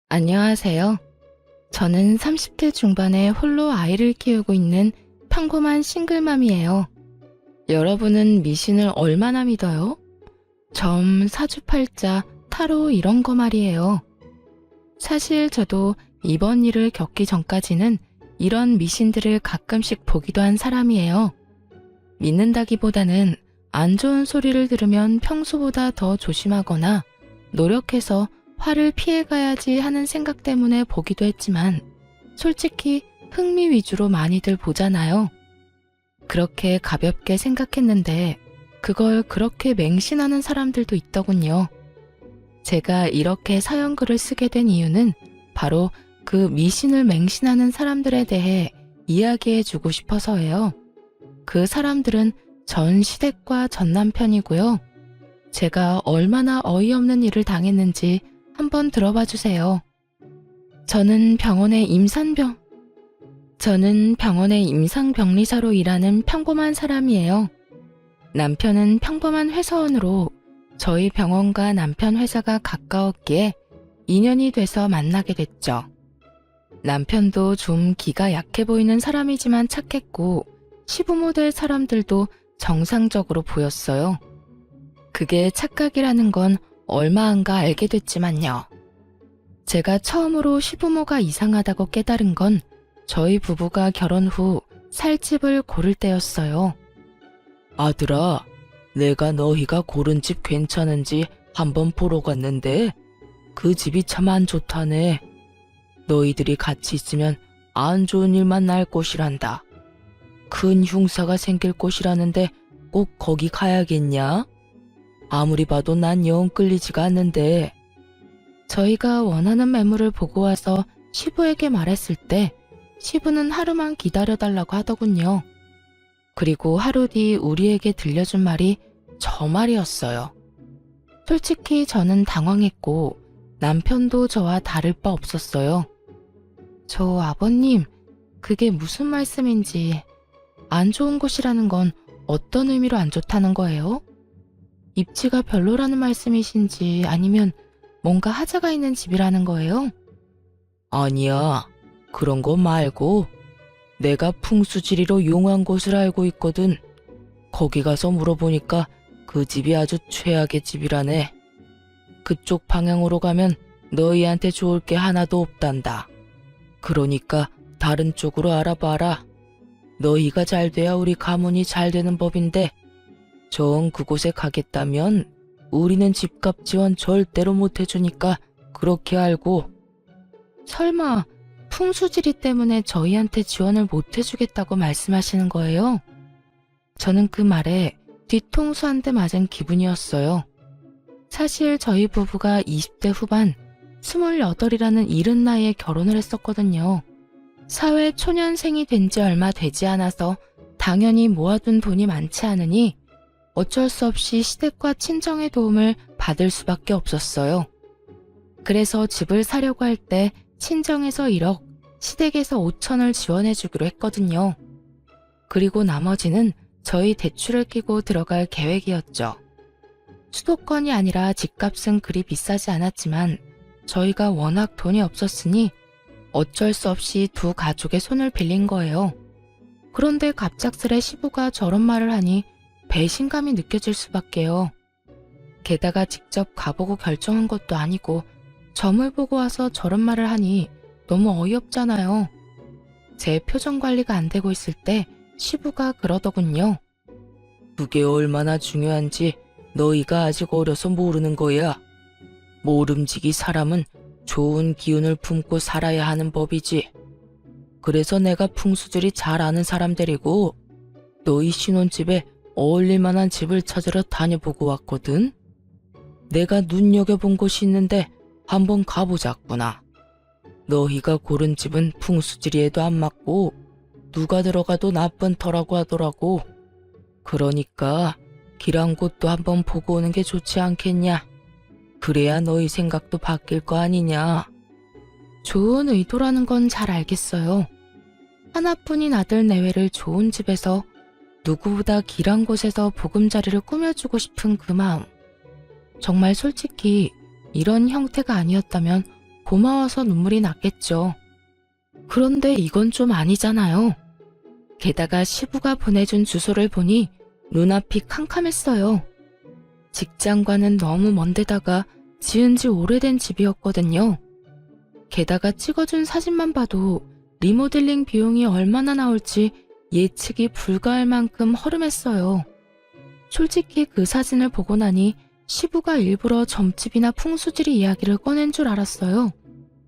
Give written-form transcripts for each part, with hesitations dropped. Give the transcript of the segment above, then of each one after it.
안녕하세요. 저는 30대 중반에 홀로 아이를 키우고 있는 평범한 싱글맘이에요. 여러분은 미신을 얼마나 믿어요? 점, 사주팔자, 타로 이런 거 말이에요. 사실 저도 이번 일을 겪기 전까지는 이런 미신들을 가끔씩 보기도 한 사람이에요. 믿는다기보다는 안 좋은 소리를 들으면 평소보다 더 조심하거나 노력해서 화를 피해가야지 하는 생각 때문에 보기도 했지만 솔직히 흥미 위주로 많이들 보잖아요. 그렇게 가볍게 생각했는데 그걸 그렇게 맹신하는 사람들도 있더군요. 제가 이렇게 사연글을 쓰게 된 이유는 바로 그 미신을 맹신하는 사람들에 대해 이야기해주고 싶어서예요. 그 사람들은 전 시댁과 전 남편이고요. 제가 얼마나 어이없는 일을 당했는지 한번 들어봐 주세요. 저는 병원의 임상병리사로 일하는 평범한 사람이에요. 남편은 평범한 회사원으로 저희 병원과 남편 회사가 가까웠기에 인연이 돼서 만나게 됐죠. 남편도 좀 기가 약해 보이는 사람이지만 착했고 시부모 될 사람들도 정상적으로 보였어요. 그게 착각이라는 건 얼마 안가 알게 됐지만요. 제가 처음으로 시부모가 이상하다고 깨달은 건 저희 부부가 결혼 후 살 집을 고를 때였어요. 아들아, 내가 너희가 고른 집 괜찮은지 한번 보러 갔는데 그 집이 참 안 좋다네. 너희들이 같이 있으면 안 좋은 일만 날 곳이란다. 큰 흉사가 생길 곳이라는데 꼭 거기 가야겠냐? 아무리 봐도 난 영 끌리지가 않는데. 저희가 원하는 매물을 보고 와서 시부에게 말했을 때 시부는 하루만 기다려달라고 하더군요. 그리고 하루 뒤 우리에게 들려준 말이 저 말이었어요. 솔직히 저는 당황했고 남편도 저와 다를 바 없었어요. 저 아버님, 그게 무슨 말씀인지, 안 좋은 곳이라는 건 어떤 의미로 안 좋다는 거예요? 입지가 별로라는 말씀이신지 아니면 뭔가 하자가 있는 집이라는 거예요? 아니야, 그런 거 말고 내가 풍수지리로 용한 곳을 알고 있거든. 거기 가서 물어보니까 그 집이 아주 최악의 집이라네. 그쪽 방향으로 가면 너희한테 좋을 게 하나도 없단다. 그러니까 다른 쪽으로 알아봐라. 너희가 잘 돼야 우리 가문이 잘 되는 법인데 정 그곳에 가겠다면 우리는 집값 지원 절대로 못 해주니까 그렇게 알고. 설마 풍수지리 때문에 저희한테 지원을 못 해주겠다고 말씀하시는 거예요? 저는 그 말에 뒤통수 한 대 맞은 기분이었어요. 사실 저희 부부가 20대 후반, 28이라는 이른 나이에 결혼을 했었거든요. 사회 초년생이 된 지 얼마 되지 않아서 당연히 모아둔 돈이 많지 않으니 어쩔 수 없이 시댁과 친정의 도움을 받을 수밖에 없었어요. 그래서 집을 사려고 할 때 친정에서 1억, 시댁에서 5천을 지원해주기로 했거든요. 그리고 나머지는 저희 대출을 끼고 들어갈 계획이었죠. 수도권이 아니라 집값은 그리 비싸지 않았지만 저희가 워낙 돈이 없었으니 어쩔 수 없이 두 가족의 손을 빌린 거예요. 그런데 갑작스레 시부가 저런 말을 하니 배신감이 느껴질 수밖에요. 게다가 직접 가보고 결정한 것도 아니고 점을 보고 와서 저런 말을 하니 너무 어이없잖아요. 제 표정 관리가 안 되고 있을 때 시부가 그러더군요. 그게 얼마나 중요한지 너희가 아직 어려서 모르는 거야. 모름지기 사람은 좋은 기운을 품고 살아야 하는 법이지. 그래서 내가 풍수들이 잘 아는 사람 데리고 너희 신혼집에 어울릴 만한 집을 찾으러 다녀보고 왔거든. 내가 눈여겨본 곳이 있는데 한번 가보자꾸나. 너희가 고른 집은 풍수지리에도 안 맞고 누가 들어가도 나쁜 터라고 하더라고. 그러니까 길한 곳도 한번 보고 오는 게 좋지 않겠냐. 그래야 너희 생각도 바뀔 거 아니냐. 좋은 의도라는 건 잘 알겠어요. 하나뿐인 아들 내외를 좋은 집에서 누구보다 길한 곳에서 보금자리를 꾸며주고 싶은 그 마음. 정말 솔직히 이런 형태가 아니었다면 고마워서 눈물이 났겠죠. 그런데 이건 좀 아니잖아요. 게다가 시부가 보내준 주소를 보니 눈앞이 캄캄했어요. 직장과는 너무 먼 데다가 지은 지 오래된 집이었거든요. 게다가 찍어준 사진만 봐도 리모델링 비용이 얼마나 나올지 예측이 불가할 만큼 허름했어요. 솔직히 그 사진을 보고 나니 시부가 일부러 점집이나 풍수지리 이야기를 꺼낸 줄 알았어요.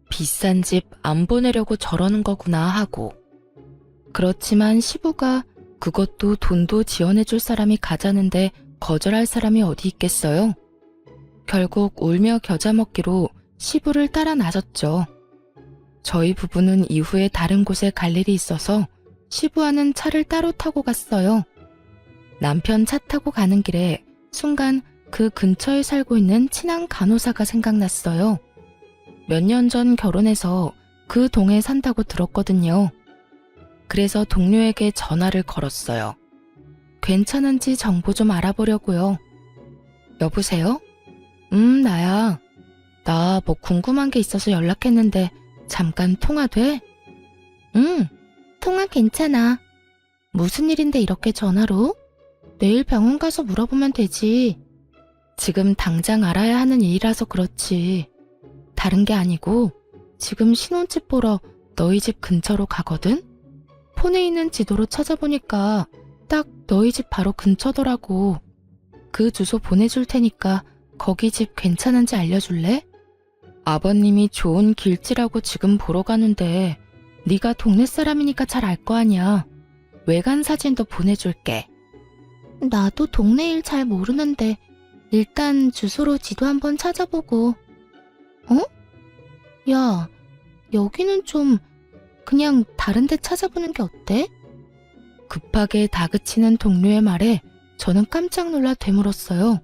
비싼 집 안 보내려고 저러는 거구나 하고. 그렇지만 시부가 그것도 돈도 지원해줄 사람이 가자는데 거절할 사람이 어디 있겠어요? 결국 울며 겨자 먹기로 시부를 따라 나섰죠. 저희 부부는 이후에 다른 곳에 갈 일이 있어서 시부와는 차를 따로 타고 갔어요. 남편 차 타고 가는 길에 순간 그 근처에 살고 있는 친한 간호사가 생각났어요. 몇 년 전 결혼해서 그 동에 산다고 들었거든요. 그래서 동료에게 전화를 걸었어요. 괜찮은지 정보 좀 알아보려고요. 여보세요? 나야. 나 뭐 궁금한 게 있어서 연락했는데 잠깐 통화 돼? 통화 괜찮아. 무슨 일인데 이렇게 전화로? 내일 병원 가서 물어보면 되지. 지금 당장 알아야 하는 일이라서 그렇지. 다른 게 아니고 지금 신혼집 보러 너희 집 근처로 가거든? 폰에 있는 지도로 찾아보니까 딱 너희 집 바로 근처더라고. 그 주소 보내줄 테니까 거기 집 괜찮은지 알려줄래? 아버님이 좋은 길지라고 지금 보러 가는데 네가 동네 사람이니까 잘 알 거 아니야. 외관 사진도 보내줄게. 나도 동네 일 잘 모르는데 일단 주소로 지도 한번 찾아보고. 야, 여기는 좀 그냥 다른 데 찾아보는 게 어때? 급하게 다그치는 동료의 말에 저는 깜짝 놀라 되물었어요.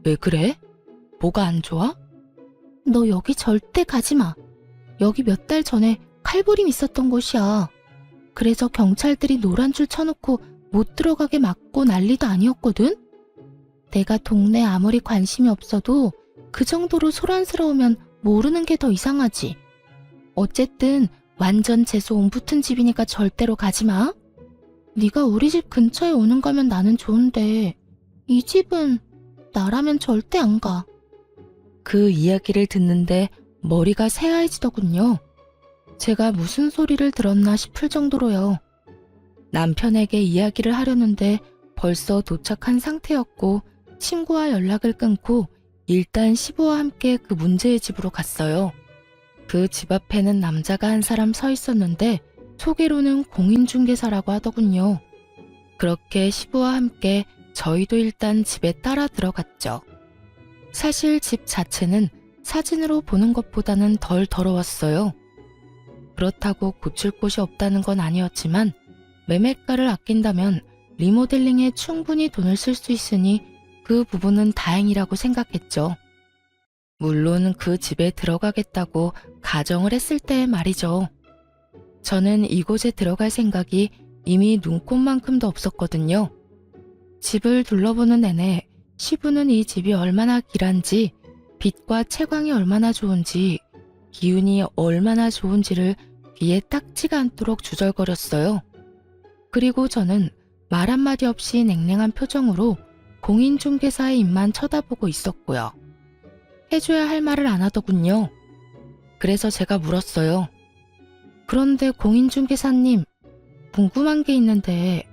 왜 그래? 뭐가 안 좋아? 너 여기 절대 가지 마. 여기 몇 달 전에 칼부림 있었던 곳이야. 그래서 경찰들이 노란 줄 쳐놓고 못 들어가게 막고 난리도 아니었거든? 내가 동네 아무리 관심이 없어도 그 정도로 소란스러우면 모르는 게 더 이상하지. 어쨌든 완전 재수 옹붙은 집이니까 절대로 가지 마. 네가 우리 집 근처에 오는 거면 나는 좋은데 이 집은 나라면 절대 안 가. 그 이야기를 듣는데 머리가 새하얘지더군요. 제가 무슨 소리를 들었나 싶을 정도로요. 남편에게 이야기를 하려는데 벌써 도착한 상태였고 친구와 연락을 끊고 일단 시부와 함께 그 문제의 집으로 갔어요. 그 집 앞에는 남자가 한 사람 서 있었는데 소개로는 공인중개사라고 하더군요. 그렇게 시부와 함께 저희도 일단 집에 따라 들어갔죠. 사실 집 자체는 사진으로 보는 것보다는 덜 더러웠어요. 그렇다고 고칠 곳이 없다는 건 아니었지만 매매가를 아낀다면 리모델링에 충분히 돈을 쓸 수 있으니 그 부분은 다행이라고 생각했죠. 물론 그 집에 들어가겠다고 가정을 했을 때 말이죠. 저는 이곳에 들어갈 생각이 이미 눈꼽만큼도 없었거든요. 집을 둘러보는 내내 시부는 이 집이 얼마나 길한지, 빛과 채광이 얼마나 좋은지, 기운이 얼마나 좋은지를 귀에 딱지가 않도록 주절거렸어요. 그리고 저는 말 한마디 없이 냉랭한 표정으로 공인중개사의 입만 쳐다보고 있었고요. 해줘야 할 말을 안 하더군요. 그래서 제가 물었어요. 그런데 공인중개사님, 궁금한 게 있는데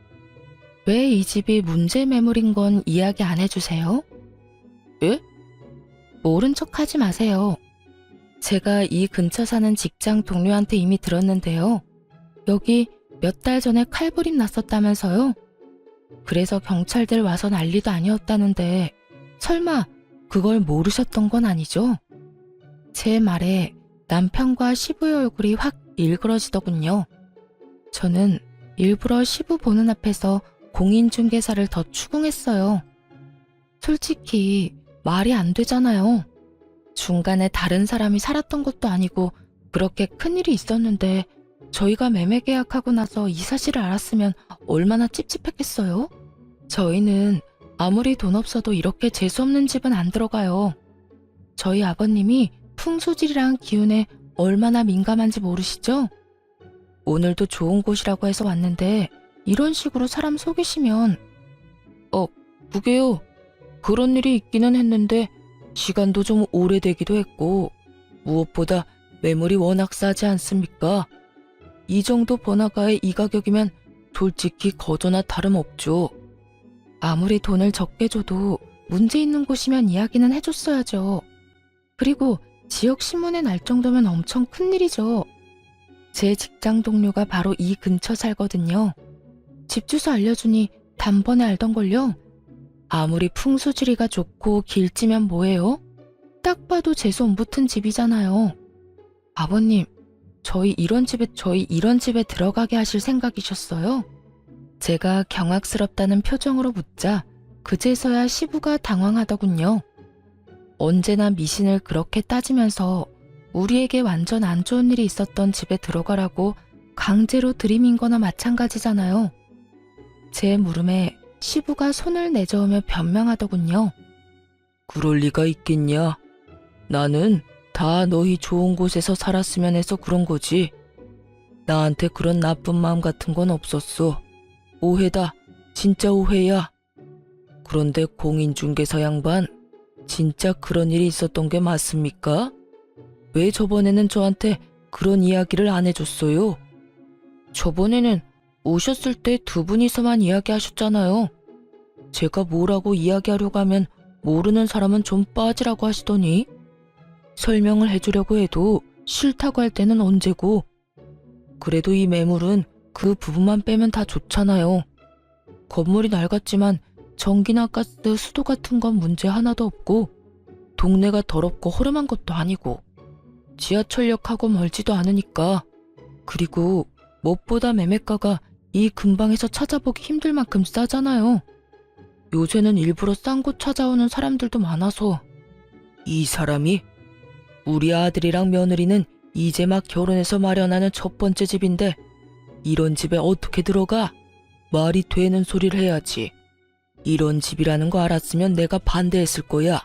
왜 이 집이 문제 매물인 건 이야기 안 해주세요? 예? 모른 척 하지 마세요. 제가 이 근처 사는 직장 동료한테 이미 들었는데요. 여기 몇 달 전에 칼부림 났었다면서요? 그래서 경찰들 와서 난리도 아니었다는데 설마 그걸 모르셨던 건 아니죠? 제 말에 남편과 시부의 얼굴이 확 일그러지더군요. 저는 일부러 시부 보는 앞에서 공인중개사를 더 추궁했어요. 솔직히 말이 안 되잖아요. 중간에 다른 사람이 살았던 것도 아니고 그렇게 큰일이 있었는데 저희가 매매 계약하고 나서 이 사실을 알았으면 얼마나 찝찝했겠어요? 저희는 아무리 돈 없어도 이렇게 재수없는 집은 안 들어가요. 저희 아버님이 풍수질이랑 기운에 얼마나 민감한지 모르시죠? 오늘도 좋은 곳이라고 해서 왔는데 이런 식으로 사람 속이시면 그게요. 그런 일이 있기는 했는데 시간도 좀 오래되기도 했고 무엇보다 매물이 워낙 싸지 않습니까? 이 정도 번화가에 이 가격이면 솔직히 거저나 다름없죠. 아무리 돈을 적게 줘도 문제 있는 곳이면 이야기는 해줬어야죠. 그리고 지역 신문에 날 정도면 엄청 큰일이죠. 제 직장 동료가 바로 이 근처 살거든요. 집 주소 알려주니 단번에 알던걸요. 아무리 풍수지리가 좋고 길지면 뭐예요? 딱 봐도 재수 안 붙은 집이잖아요. 아버님, 저희 이런 집에 들어가게 하실 생각이셨어요? 제가 경악스럽다는 표정으로 묻자 그제서야 시부가 당황하더군요. 언제나 미신을 그렇게 따지면서 우리에게 완전 안 좋은 일이 있었던 집에 들어가라고 강제로 들이민 거나 마찬가지잖아요. 제 물음에 시부가 손을 내저으며 변명하더군요. 그럴 리가 있겠냐? 나는 다 너희 좋은 곳에서 살았으면 해서 그런 거지. 나한테 그런 나쁜 마음 같은 건 없었어. 오해다. 진짜 오해야. 그런데 공인중개사 양반, 진짜 그런 일이 있었던 게 맞습니까? 왜 저번에는 저한테 그런 이야기를 안 해줬어요? 저번에는 오셨을 때 두 분이서만 이야기하셨잖아요. 제가 뭐라고 이야기하려고 하면 모르는 사람은 좀 빠지라고 하시더니 설명을 해주려고 해도 싫다고 할 때는 언제고. 그래도 이 매물은 그 부분만 빼면 다 좋잖아요. 건물이 낡았지만 전기나 가스, 수도 같은 건 문제 하나도 없고 동네가 더럽고 허름한 것도 아니고 지하철역하고 멀지도 않으니까. 그리고 무엇보다 매매가가 이 근방에서 찾아보기 힘들 만큼 싸잖아요. 요새는 일부러 싼 곳 찾아오는 사람들도 많아서. 이 사람이? 우리 아들이랑 며느리는 이제 막 결혼해서 마련하는 첫 번째 집인데 이런 집에 어떻게 들어가? 말이 되는 소리를 해야지. 이런 집이라는 거 알았으면 내가 반대했을 거야.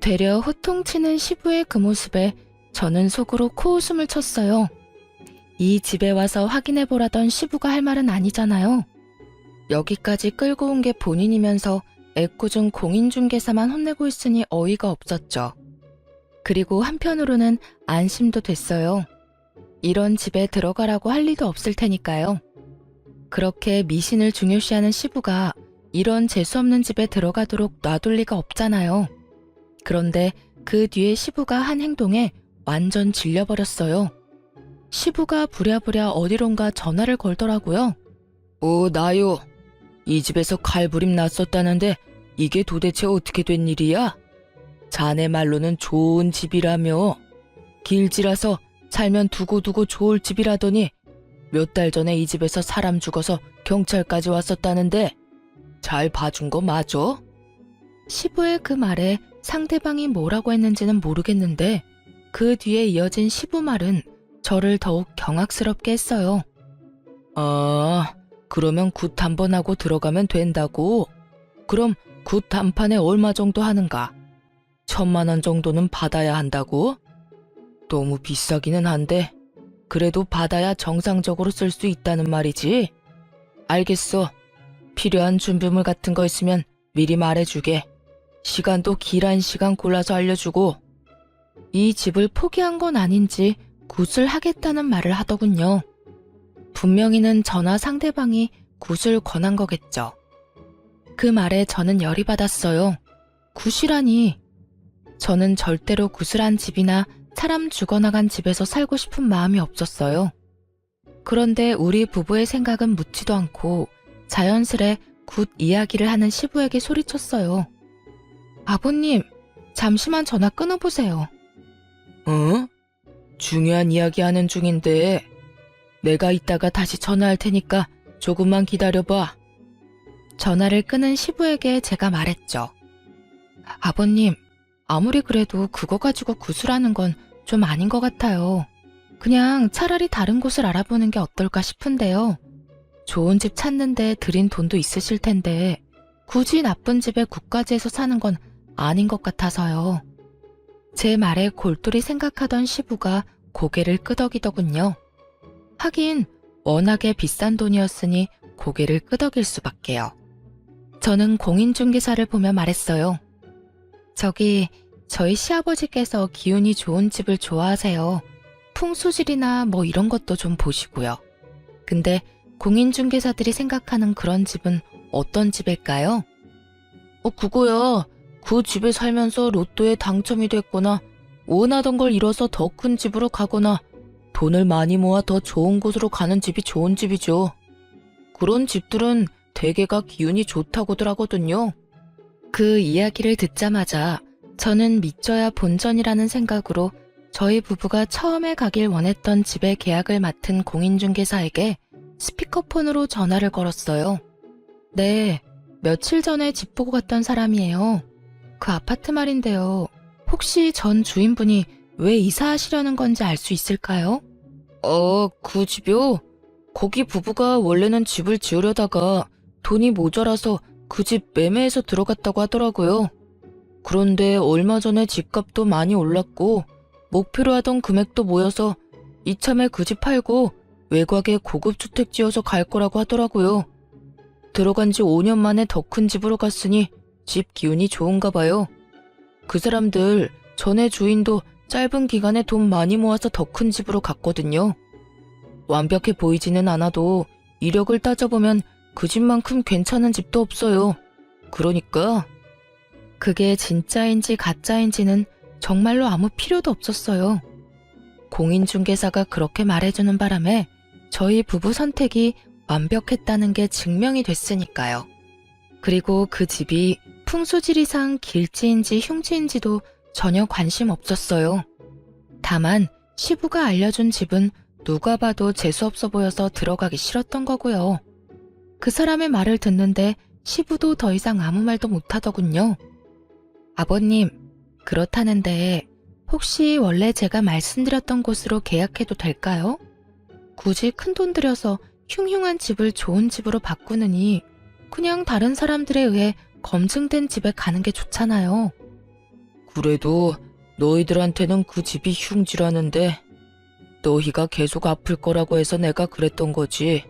되려 호통치는 시부의 그 모습에 저는 속으로 코웃음을 쳤어요. 이 집에 와서 확인해보라던 시부가 할 말은 아니잖아요. 여기까지 끌고 온 게 본인이면서 애꿎은 공인중개사만 혼내고 있으니 어이가 없었죠. 그리고 한편으로는 안심도 됐어요. 이런 집에 들어가라고 할 리도 없을 테니까요. 그렇게 미신을 중요시하는 시부가 이런 재수없는 집에 들어가도록 놔둘 리가 없잖아요. 그런데 그 뒤에 시부가 한 행동에 완전 질려버렸어요. 시부가 부랴부랴 어디론가 전화를 걸더라고요. 나요. 이 집에서 칼부림 났었다는데 이게 도대체 어떻게 된 일이야? 자네 말로는 좋은 집이라며. 길지라서 살면 두고두고 좋을 집이라더니 몇 달 전에 이 집에서 사람 죽어서 경찰까지 왔었다는데 잘 봐준 거 맞아? 시부의 그 말에 상대방이 뭐라고 했는지는 모르겠는데 그 뒤에 이어진 시부 말은 저를 더욱 경악스럽게 했어요. 그러면 굿 한 번 하고 들어가면 된다고? 그럼 굿 한 판에 얼마 정도 하는가? 1,000만 원 정도는 받아야 한다고? 너무 비싸기는 한데 그래도 받아야 정상적으로 쓸 수 있다는 말이지? 알겠어. 필요한 준비물 같은 거 있으면 미리 말해주게. 시간도 길한 시간 골라서 알려주고. 이 집을 포기한 건 아닌지 굿을 하겠다는 말을 하더군요. 분명히는 저나 상대방이 굿을 권한 거겠죠. 그 말에 저는 열이 받았어요. 굿이라니. 저는 절대로 굿을 한 집이나 사람 죽어나간 집에서 살고 싶은 마음이 없었어요. 그런데 우리 부부의 생각은 묻지도 않고 자연스레 굿 이야기를 하는 시부에게 소리쳤어요. 아버님, 잠시만 전화 끊어보세요. 중요한 이야기 하는 중인데 내가 이따가 다시 전화할 테니까 조금만 기다려봐. 전화를 끊은 시부에게 제가 말했죠. 아버님, 아무리 그래도 그거 가지고 구술하는 건 좀 아닌 것 같아요. 그냥 차라리 다른 곳을 알아보는 게 어떨까 싶은데요. 좋은 집 찾는데 들인 돈도 있으실 텐데 굳이 나쁜 집에 굿까지 해서 사는 건 아닌 것 같아서요. 제 말에 골똘히 생각하던 시부가 고개를 끄덕이더군요. 하긴 워낙에 비싼 돈이었으니 고개를 끄덕일 수밖에요. 저는 공인중개사를 보며 말했어요. 저희 시아버지께서 기운이 좋은 집을 좋아하세요. 풍수질이나 뭐 이런 것도 좀 보시고요. 근데 공인중개사들이 생각하는 그런 집은 어떤 집일까요? 그거야. 그 집에 살면서 로또에 당첨이 됐거나 원하던 걸 이뤄서 더 큰 집으로 가거나 돈을 많이 모아 더 좋은 곳으로 가는 집이 좋은 집이죠. 그런 집들은 대개가 기운이 좋다고들 하거든요. 그 이야기를 듣자마자 저는 믿져야 본전이라는 생각으로 저희 부부가 처음에 가길 원했던 집의 계약을 맡은 공인중개사에게 스피커폰으로 전화를 걸었어요. 네, 며칠 전에 집 보고 갔던 사람이에요. 그 아파트 말인데요. 혹시 전 주인분이 왜 이사하시려는 건지 알 수 있을까요? 그 집이요? 거기 부부가 원래는 집을 지으려다가 돈이 모자라서 그 집 매매해서 들어갔다고 하더라고요. 그런데 얼마 전에 집값도 많이 올랐고 목표로 하던 금액도 모여서 이참에 그 집 팔고 외곽에 고급 주택 지어서 갈 거라고 하더라고요. 들어간 지 5년 만에 더 큰 집으로 갔으니 집 기운이 좋은가 봐요. 그 사람들 전에 주인도 짧은 기간에 돈 많이 모아서 더 큰 집으로 갔거든요. 완벽해 보이지는 않아도 이력을 따져보면 그 집만큼 괜찮은 집도 없어요. 그러니까 그게 진짜인지 가짜인지는 정말로 아무 필요도 없었어요. 공인중개사가 그렇게 말해주는 바람에 저희 부부 선택이 완벽했다는 게 증명이 됐으니까요. 그리고 그 집이 풍수지리상 길지인지 흉지인지도 전혀 관심 없었어요. 다만 시부가 알려준 집은 누가 봐도 재수없어 보여서 들어가기 싫었던 거고요. 그 사람의 말을 듣는데 시부도 더 이상 아무 말도 못하더군요. 아버님, 그렇다는데 혹시 원래 제가 말씀드렸던 곳으로 계약해도 될까요? 굳이 큰돈 들여서 흉흉한 집을 좋은 집으로 바꾸느니 그냥 다른 사람들에 의해 검증된 집에 가는 게 좋잖아요. 그래도 너희들한테는 그 집이 흉지라는데 너희가 계속 아플 거라고 해서 내가 그랬던 거지.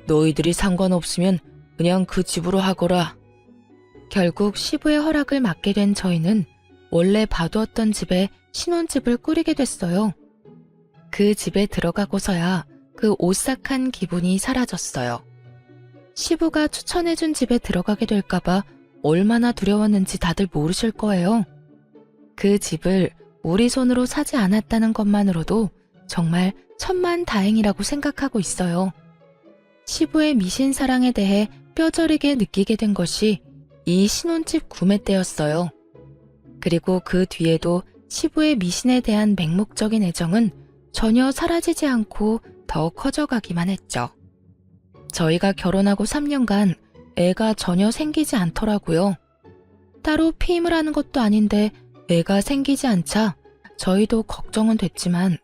너희들이 상관없으면 그냥 그 집으로 하거라. 결국 시부의 허락을 받게 된 저희는 원래 봐두었던 집에 신혼집을 꾸리게 됐어요. 그 집에 들어가고서야 그 오싹한 기분이 사라졌어요. 시부가 추천해준 집에 들어가게 될까봐 얼마나 두려웠는지 다들 모르실 거예요. 그 집을 우리 손으로 사지 않았다는 것만으로도 정말 천만다행이라고 생각하고 있어요. 시부의 미신사랑에 대해 뼈저리게 느끼게 된 것이 이 신혼집 구매 때였어요. 그리고 그 뒤에도 시부의 미신에 대한 맹목적인 애정은 전혀 사라지지 않고 더 커져가기만 했죠. 저희가 결혼하고 3년간 애가 전혀 생기지 않더라고요. 따로 피임을 하는 것도 아닌데 애가 생기지 않자 저희도 걱정은 됐지만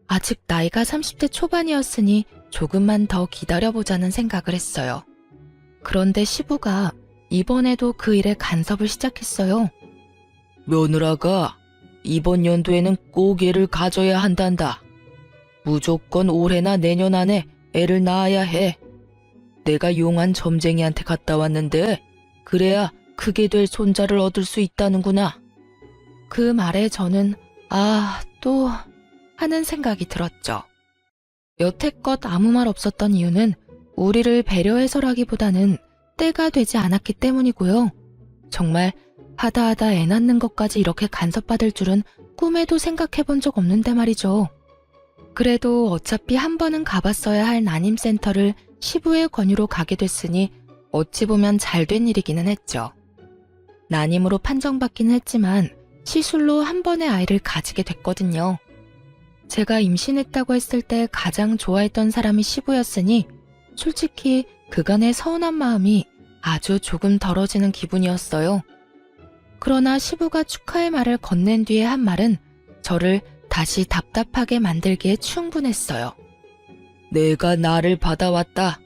아직 나이가 30대 초반이었으니 조금만 더 기다려보자는 생각을 했어요. 그런데 시부가 이번에도 그 일에 간섭을 시작했어요. 며느라가 이번 연도에는 꼭 애를 가져야 한단다. 무조건 올해나 내년 안에 애를 낳아야 해. 내가 용한 점쟁이한테 갔다 왔는데 그래야 크게 될 손자를 얻을 수 있다는구나. 그 말에 저는 또 하는 생각이 들었죠. 여태껏 아무 말 없었던 이유는 우리를 배려해서라기보다는 때가 되지 않았기 때문이고요. 정말 하다 애 낳는 것까지 이렇게 간섭받을 줄은 꿈에도 생각해본 적 없는데 말이죠. 그래도 어차피 한 번은 가봤어야 할 난임센터를 시부의 권유로 가게 됐으니 어찌 보면 잘된 일이기는 했죠. 난임으로 판정받기는 했지만 시술로 한 번의 아이를 가지게 됐거든요. 제가 임신했다고 했을 때 가장 좋아했던 사람이 시부였으니 솔직히 그간의 서운한 마음이 아주 조금 덜어지는 기분이었어요. 그러나 시부가 축하의 말을 건넨 뒤에 한 말은 저를 다시 답답하게 만들기에 충분했어요. 내가 나를 받아왔다.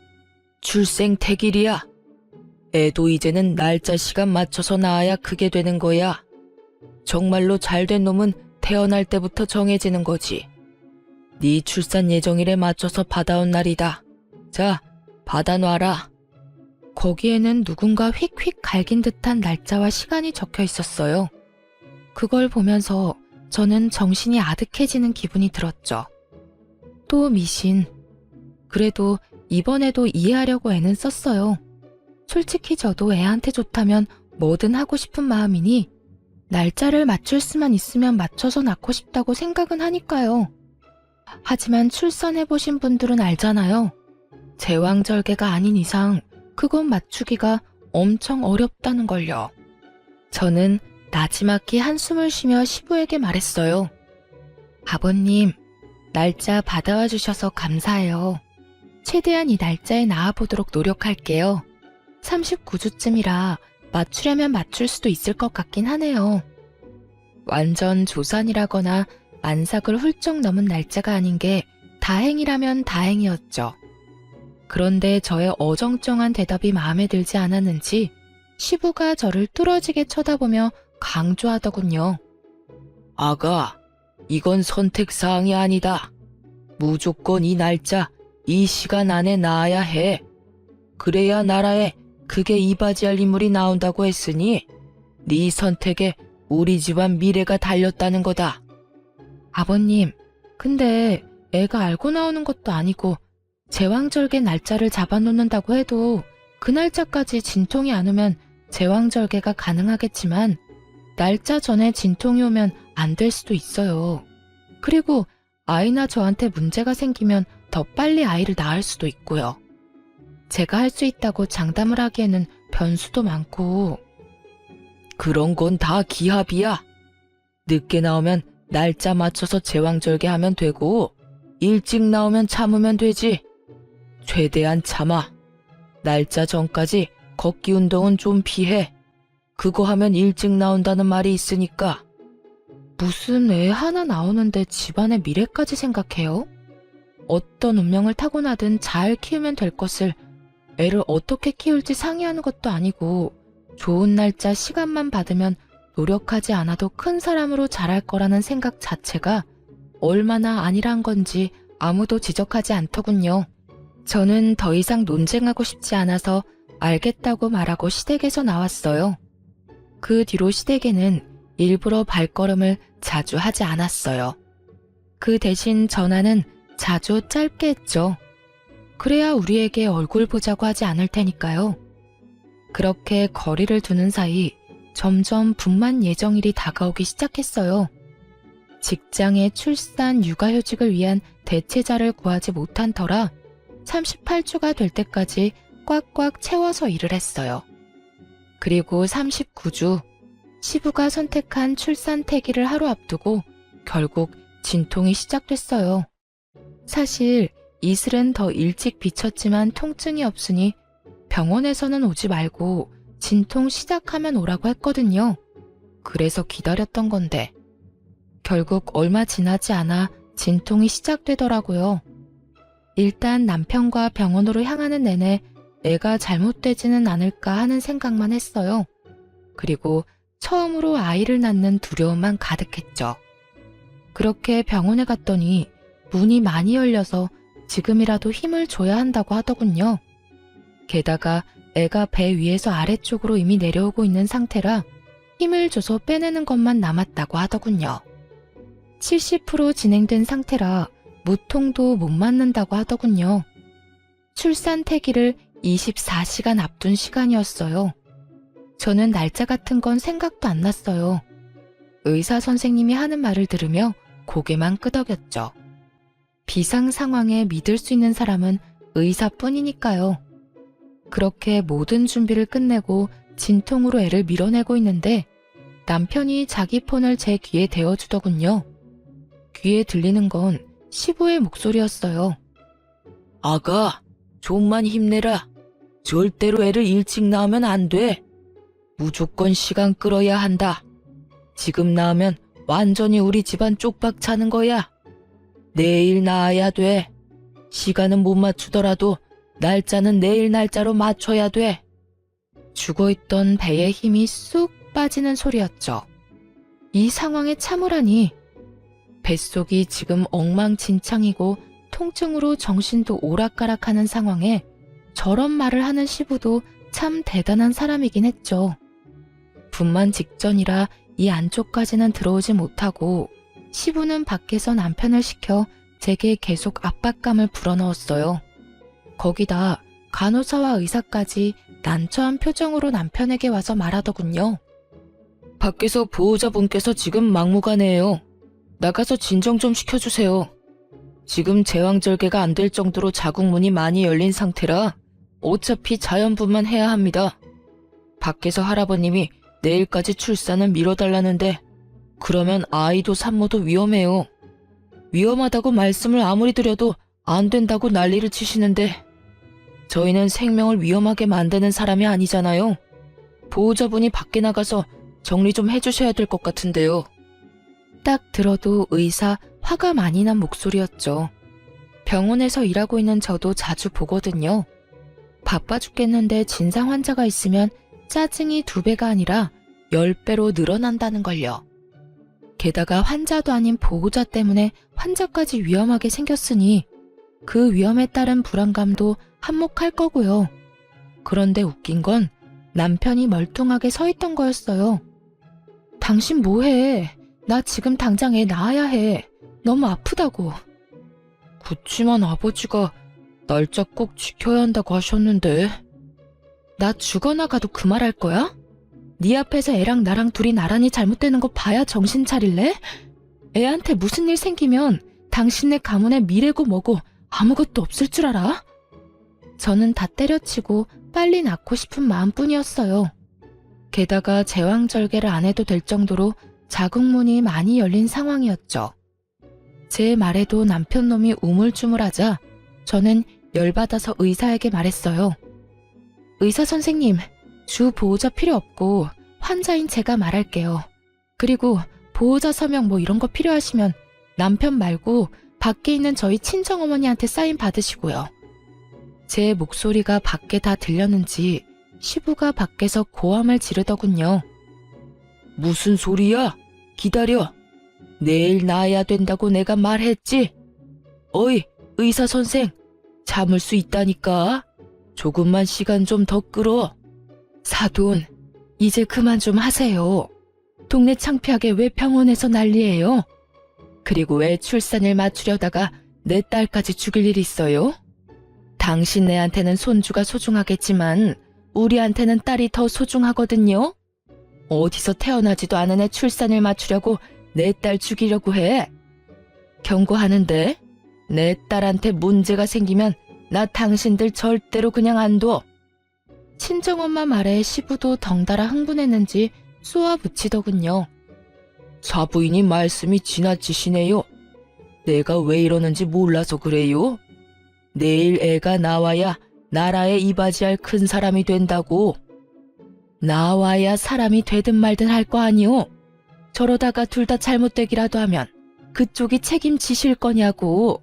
출생택일이야. 애도 이제는 날짜 시간 맞춰서 낳아야 크게 되는 거야. 정말로 잘된 놈은 태어날 때부터 정해지는 거지. 네 출산 예정일에 맞춰서 받아온 날이다. 자, 받아놔라. 거기에는 누군가 휙휙 갈긴 듯한 날짜와 시간이 적혀 있었어요. 그걸 보면서 저는 정신이 아득해지는 기분이 들었죠. 또 미신. 그래도 이번에도 이해하려고 애는 썼어요. 솔직히 저도 애한테 좋다면 뭐든 하고 싶은 마음이니 날짜를 맞출 수만 있으면 맞춰서 낳고 싶다고 생각은 하니까요. 하지만 출산해보신 분들은 알잖아요. 제왕절개가 아닌 이상 그건 맞추기가 엄청 어렵다는 걸요. 저는 나지막히 한숨을 쉬며 시부에게 말했어요. 아버님, 날짜 받아와 주셔서 감사해요. 최대한 이 날짜에 나아보도록 노력할게요. 39주쯤이라 맞추려면 맞출 수도 있을 것 같긴 하네요. 완전 조산이라거나 만삭을 훌쩍 넘은 날짜가 아닌 게 다행이라면 다행이었죠. 그런데 저의 어정쩡한 대답이 마음에 들지 않았는지 시부가 저를 뚫어지게 쳐다보며 강조하더군요. 아가, 이건 선택사항이 아니다. 무조건 이 날짜, 이 시간 안에 낳아야 해. 그래야 나라에 그게 이바지할 인물이 나온다고 했으니 네 선택에 우리 집안 미래가 달렸다는 거다. 아버님, 근데 애가 알고 나오는 것도 아니고 제왕절개 날짜를 잡아놓는다고 해도 그 날짜까지 진통이 안 오면 제왕절개가 가능하겠지만 날짜 전에 진통이 오면 안 될 수도 있어요. 그리고 아이나 저한테 문제가 생기면 더 빨리 아이를 낳을 수도 있고요. 제가 할 수 있다고 장담을 하기에는 변수도 많고. 그런 건 다 기합이야. 늦게 나오면 날짜 맞춰서 제왕절개하면 되고 일찍 나오면 참으면 되지. 최대한 참아. 날짜 전까지 걷기 운동은 좀 피해. 그거 하면 일찍 나온다는 말이 있으니까. 무슨 애 하나 나오는데 집안의 미래까지 생각해요? 어떤 운명을 타고나든 잘 키우면 될 것을 애를 어떻게 키울지 상의하는 것도 아니고 좋은 날짜 시간만 받으면 노력하지 않아도 큰 사람으로 자랄 거라는 생각 자체가 얼마나 아니란 건지 아무도 지적하지 않더군요. 저는 더 이상 논쟁하고 싶지 않아서 알겠다고 말하고 시댁에서 나왔어요. 그 뒤로 시댁에는 일부러 발걸음을 자주 하지 않았어요. 그 대신 전화는 자주 짧게 했죠. 그래야 우리에게 얼굴 보자고 하지 않을 테니까요. 그렇게 거리를 두는 사이 점점 분만 예정일이 다가오기 시작했어요. 직장의 출산, 육아휴직을 위한 대체자를 구하지 못한 터라 38주가 될 때까지 꽉꽉 채워서 일을 했어요. 그리고 39주, 시부가 선택한 출산 태기를 하루 앞두고 결국 진통이 시작됐어요. 사실 이슬은 더 일찍 비쳤지만 통증이 없으니 병원에서는 오지 말고 진통 시작하면 오라고 했거든요. 그래서 기다렸던 건데 결국 얼마 지나지 않아 진통이 시작되더라고요. 일단 남편과 병원으로 향하는 내내 애가 잘못되지는 않을까 하는 생각만 했어요. 그리고 처음으로 아이를 낳는 두려움만 가득했죠. 그렇게 병원에 갔더니 문이 많이 열려서 지금이라도 힘을 줘야 한다고 하더군요. 게다가 애가 배 위에서 아래쪽으로 이미 내려오고 있는 상태라 힘을 줘서 빼내는 것만 남았다고 하더군요. 70% 진행된 상태라 무통도 못 맞는다고 하더군요. 출산 태기를 24시간 앞둔 시간이었어요. 저는 날짜 같은 건 생각도 안 났어요. 의사 선생님이 하는 말을 들으며 고개만 끄덕였죠. 비상 상황에 믿을 수 있는 사람은 의사뿐이니까요. 그렇게 모든 준비를 끝내고 진통으로 애를 밀어내고 있는데 남편이 자기 폰을 제 귀에 대어주더군요. 귀에 들리는 건 시부의 목소리였어요. 아가, 좀만 힘내라. 절대로 애를 일찍 낳으면 안 돼. 무조건 시간 끌어야 한다. 지금 낳으면 완전히 우리 집안 쪽박 차는 거야. 내일 낳아야 돼. 시간은 못 맞추더라도 날짜는 내일 날짜로 맞춰야 돼. 죽어있던 배에 힘이 쑥 빠지는 소리였죠. 이 상황에 참으라니. 뱃속이 지금 엉망진창이고 통증으로 정신도 오락가락하는 상황에 저런 말을 하는 시부도 참 대단한 사람이긴 했죠. 분만 직전이라 이 안쪽까지는 들어오지 못하고 시부는 밖에서 남편을 시켜 제게 계속 압박감을 불어넣었어요. 거기다 간호사와 의사까지 난처한 표정으로 남편에게 와서 말하더군요. 밖에서 보호자분께서 지금 막무가내예요. 나가서 진정 좀 시켜주세요. 지금 제왕절개가 안 될 정도로 자궁문이 많이 열린 상태라 어차피 자연분만 해야 합니다. 밖에서 할아버님이 내일까지 출산을 미뤄달라는데 그러면 아이도 산모도 위험해요. 위험하다고 말씀을 아무리 드려도 안 된다고 난리를 치시는데 저희는 생명을 위험하게 만드는 사람이 아니잖아요. 보호자분이 밖에 나가서 정리 좀 해주셔야 될 것 같은데요. 딱 들어도 의사 화가 많이 난 목소리였죠. 병원에서 일하고 있는 저도 자주 보거든요. 바빠 죽겠는데 진상 환자가 있으면 짜증이 2배가 아니라 10배로 늘어난다는 걸요. 게다가 환자도 아닌 보호자 때문에 환자까지 위험하게 생겼으니 그 위험에 따른 불안감도 한몫할 거고요. 그런데 웃긴 건 남편이 멀뚱하게 서 있던 거였어요. 당신 뭐해? 나 지금 당장 애 낳아야 해. 너무 아프다고. 그치만 아버지가 날짜 꼭 지켜야 한다고 하셨는데. 나 죽어나가도 그 말 할 거야? 네 앞에서 애랑 나랑 둘이 나란히 잘못되는 거 봐야 정신 차릴래? 애한테 무슨 일 생기면 당신네 가문의 미래고 뭐고 아무것도 없을 줄 알아? 저는 다 때려치고 빨리 낳고 싶은 마음뿐이었어요. 게다가 제왕절개를 안 해도 될 정도로 자궁문이 많이 열린 상황이었죠. 제 말에도 남편 놈이 우물쭈물하자 저는 열받아서 의사에게 말했어요. 의사 선생님, 주 보호자 필요 없고 환자인 제가 말할게요. 그리고 보호자 서명 뭐 이런 거 필요하시면 남편 말고 밖에 있는 저희 친정어머니한테 사인 받으시고요. 제 목소리가 밖에 다 들렸는지 시부가 밖에서 고함을 지르더군요. 무슨 소리야? 기다려. 내일 낳아야 된다고 내가 말했지? 어이, 의사 선생, 참을 수 있다니까. 조금만 시간 좀 더 끌어. 사돈, 이제 그만 좀 하세요. 동네 창피하게 왜 병원에서 난리예요? 그리고 왜 출산을 맞추려다가 내 딸까지 죽일 일 있어요? 당신네한테는 손주가 소중하겠지만 우리한테는 딸이 더 소중하거든요. 어디서 태어나지도 않은 애 출산을 맞추려고 내 딸 죽이려고 해. 경고하는데 내 딸한테 문제가 생기면 나 당신들 절대로 그냥 안 둬. 친정엄마 말에 시부도 덩달아 흥분했는지 쏘아붙이더군요. 사부인이 말씀이 지나치시네요. 내가 왜 이러는지 몰라서 그래요? 내일 애가 나와야 나라에 이바지할 큰 사람이 된다고. 나와야 사람이 되든 말든 할 거 아니오. 저러다가 둘 다 잘못되기라도 하면 그쪽이 책임지실 거냐고.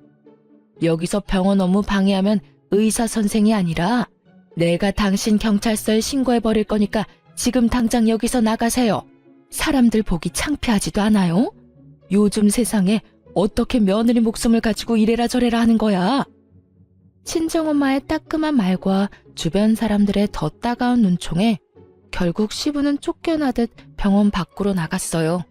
여기서 병원 업무 방해하면 의사 선생이 아니라 내가 당신 경찰서에 신고해버릴 거니까 지금 당장 여기서 나가세요. 사람들 보기 창피하지도 않아요? 요즘 세상에 어떻게 며느리 목숨을 가지고 이래라 저래라 하는 거야. 친정엄마의 따끔한 말과 주변 사람들의 더 따가운 눈총에 결국 시부는 쫓겨나듯 병원 밖으로 나갔어요.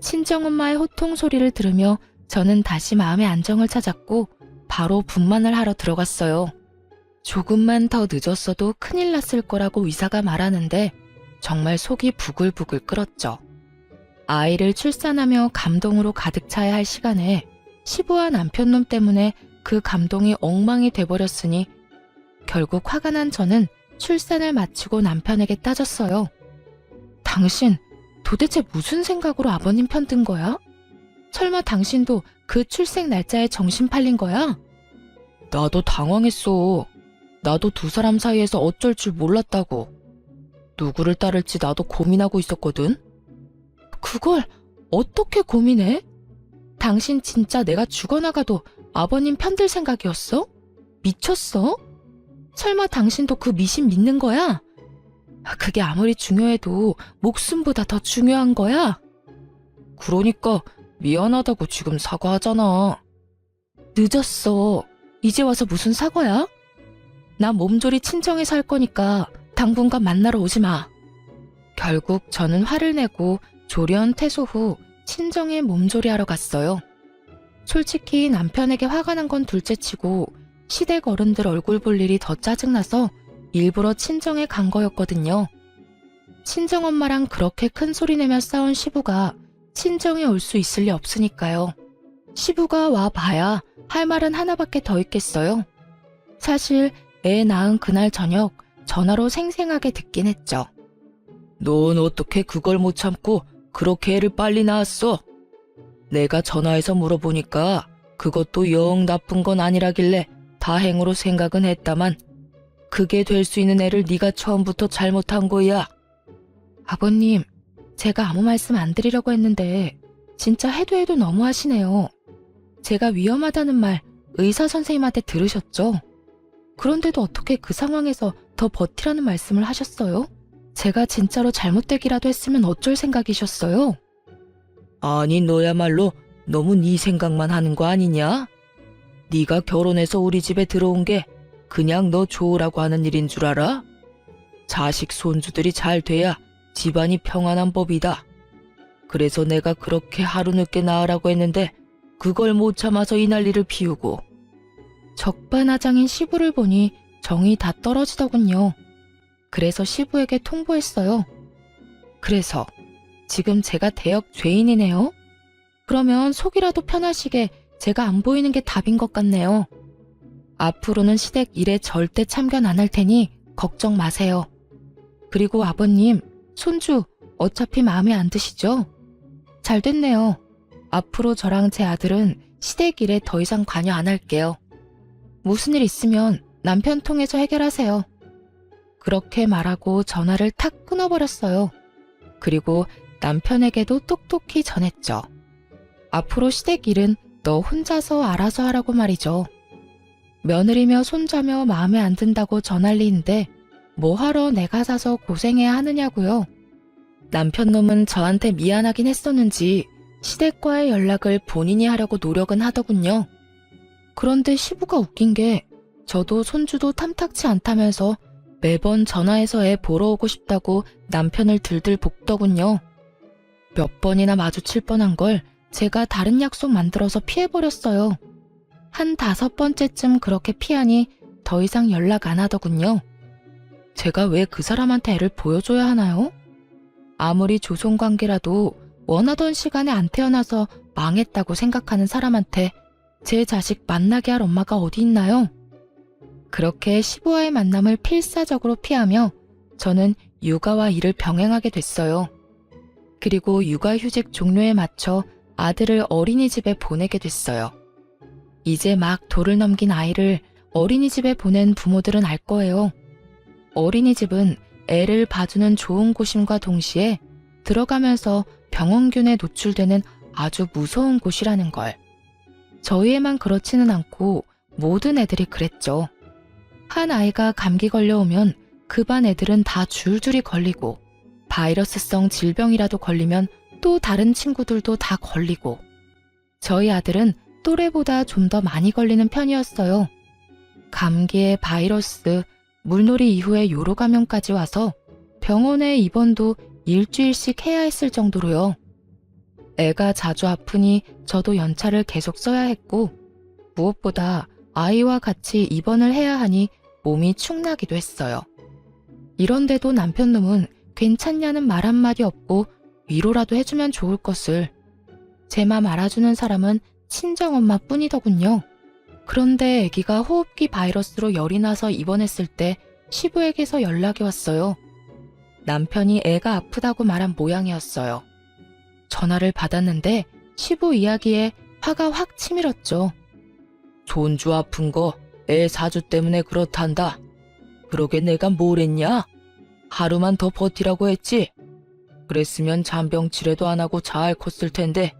친정엄마의 호통 소리를 들으며 저는 다시 마음의 안정을 찾았고 바로 분만을 하러 들어갔어요. 조금만 더 늦었어도 큰일 났을 거라고 의사가 말하는데 정말 속이 부글부글 끓었죠. 아이를 출산하며 감동으로 가득 차야 할 시간에 시부와 남편놈 때문에 그 감동이 엉망이 돼버렸으니 결국 화가 난 저는 출산을 마치고 남편에게 따졌어요. 당신 도대체 무슨 생각으로 아버님 편 든 거야? 설마 당신도 그 출생 날짜에 정신 팔린 거야? 나도 당황했어. 나도 두 사람 사이에서 어쩔 줄 몰랐다고. 누구를 따를지 나도 고민하고 있었거든. 그걸 어떻게 고민해? 당신 진짜 내가 죽어나가도 아버님 편들 생각이었어? 미쳤어? 설마 당신도 그 미신 믿는 거야? 그게 아무리 중요해도 목숨보다 더 중요한 거야? 그러니까 미안하다고 지금 사과하잖아. 늦었어. 이제 와서 무슨 사과야? 나 몸조리 친정에 살 거니까 당분간 만나러 오지 마. 결국 저는 화를 내고 조련 퇴소 후 친정에 몸조리하러 갔어요. 솔직히 남편에게 화가 난 건 둘째치고 시댁 어른들 얼굴 볼 일이 더 짜증나서 일부러 친정에 간 거였거든요. 친정엄마랑 그렇게 큰 소리 내며 싸운 시부가 친정에 올 수 있을 리 없으니까요. 시부가 와 봐야 할 말은 하나밖에 더 있겠어요. 사실 애 낳은 그날 저녁 전화로 생생하게 듣긴 했죠. 넌 어떻게 그걸 못 참고 그렇게 애를 빨리 낳았어? 내가 전화해서 물어보니까 그것도 영 나쁜 건 아니라길래 다행으로 생각은 했다만 그게 될 수 있는 애를 네가 처음부터 잘못한 거야. 아버님, 제가 아무 말씀 안 드리려고 했는데 진짜 해도 너무하시네요. 제가 위험하다는 말 의사 선생님한테 들으셨죠? 그런데도 어떻게 그 상황에서 더 버티라는 말씀을 하셨어요? 제가 진짜로 잘못되기라도 했으면 어쩔 생각이셨어요? 아니 너야말로 너무 네 생각만 하는 거 아니냐? 네가 결혼해서 우리 집에 들어온 게 그냥 너 좋으라고 하는 일인 줄 알아? 자식 손주들이 잘 돼야 집안이 평안한 법이다. 그래서 내가 그렇게 하루 늦게 나으라고 했는데 그걸 못 참아서 이 난리를 피우고. 적반하장인 시부를 보니 정이 다 떨어지더군요. 그래서 시부에게 통보했어요. 그래서 지금 제가 대역 죄인이네요? 그러면 속이라도 편하시게 제가 안 보이는 게 답인 것 같네요. 앞으로는 시댁 일에 절대 참견 안 할 테니 걱정 마세요. 그리고 아버님, 손주 어차피 마음에 안 드시죠? 잘 됐네요. 앞으로 저랑 제 아들은 시댁 일에 더 이상 관여 안 할게요. 무슨 일 있으면 남편 통해서 해결하세요. 그렇게 말하고 전화를 탁 끊어버렸어요. 그리고 남편에게도 똑똑히 전했죠. 앞으로 시댁 일은 너 혼자서 알아서 하라고 말이죠. 며느리며 손자며 마음에 안 든다고 전할 리인데 뭐하러 내가 사서 고생해야 하느냐고요. 남편 놈은 저한테 미안하긴 했었는지 시댁과의 연락을 본인이 하려고 노력은 하더군요. 그런데 시부가 웃긴 게 저도 손주도 탐탁치 않다면서 매번 전화해서 애 보러 오고 싶다고 남편을 들들 볶더군요. 몇 번이나 마주칠 뻔한 걸 제가 다른 약속 만들어서 피해버렸어요. 한 5번째쯤 그렇게 피하니 더 이상 연락 안 하더군요. 제가 왜 그 사람한테 애를 보여줘야 하나요? 아무리 조손관계라도 원하던 시간에 안 태어나서 망했다고 생각하는 사람한테 제 자식 만나게 할 엄마가 어디 있나요? 그렇게 시부와의 만남을 필사적으로 피하며 저는 육아와 일을 병행하게 됐어요. 그리고 육아휴직 종료에 맞춰 아들을 어린이집에 보내게 됐어요. 이제 막 돌을 넘긴 아이를 어린이집에 보낸 부모들은 알 거예요. 어린이집은 애를 봐주는 좋은 곳임과 동시에 들어가면서 병원균에 노출되는 아주 무서운 곳이라는 걸. 저희 애만 그렇지는 않고 모든 애들이 그랬죠. 한 아이가 감기 걸려오면 그 반 애들은 다 줄줄이 걸리고 바이러스성 질병이라도 걸리면 또 다른 친구들도 다 걸리고 저희 아들은 또래보다 좀 더 많이 걸리는 편이었어요. 감기에 바이러스, 물놀이 이후에 요로 감염까지 와서 병원에 입원도 일주일씩 해야 했을 정도로요. 애가 자주 아프니 저도 연차를 계속 써야 했고 무엇보다 아이와 같이 입원을 해야 하니 몸이 축나기도 했어요. 이런데도 남편놈은 괜찮냐는 말 한마디 없고 위로라도 해주면 좋을 것을. 제 맘 알아주는 사람은 친정엄마 뿐이더군요. 그런데 아기가 호흡기 바이러스로 열이 나서 입원했을 때 시부에게서 연락이 왔어요. 남편이 애가 아프다고 말한 모양이었어요. 전화를 받았는데 시부 이야기에 화가 확 치밀었죠. 손주 아픈 거 애 사주 때문에 그렇단다. 그러게 내가 뭘 했냐? 하루만 더 버티라고 했지. 그랬으면 잔병 치레도 안 하고 잘 컸을 텐데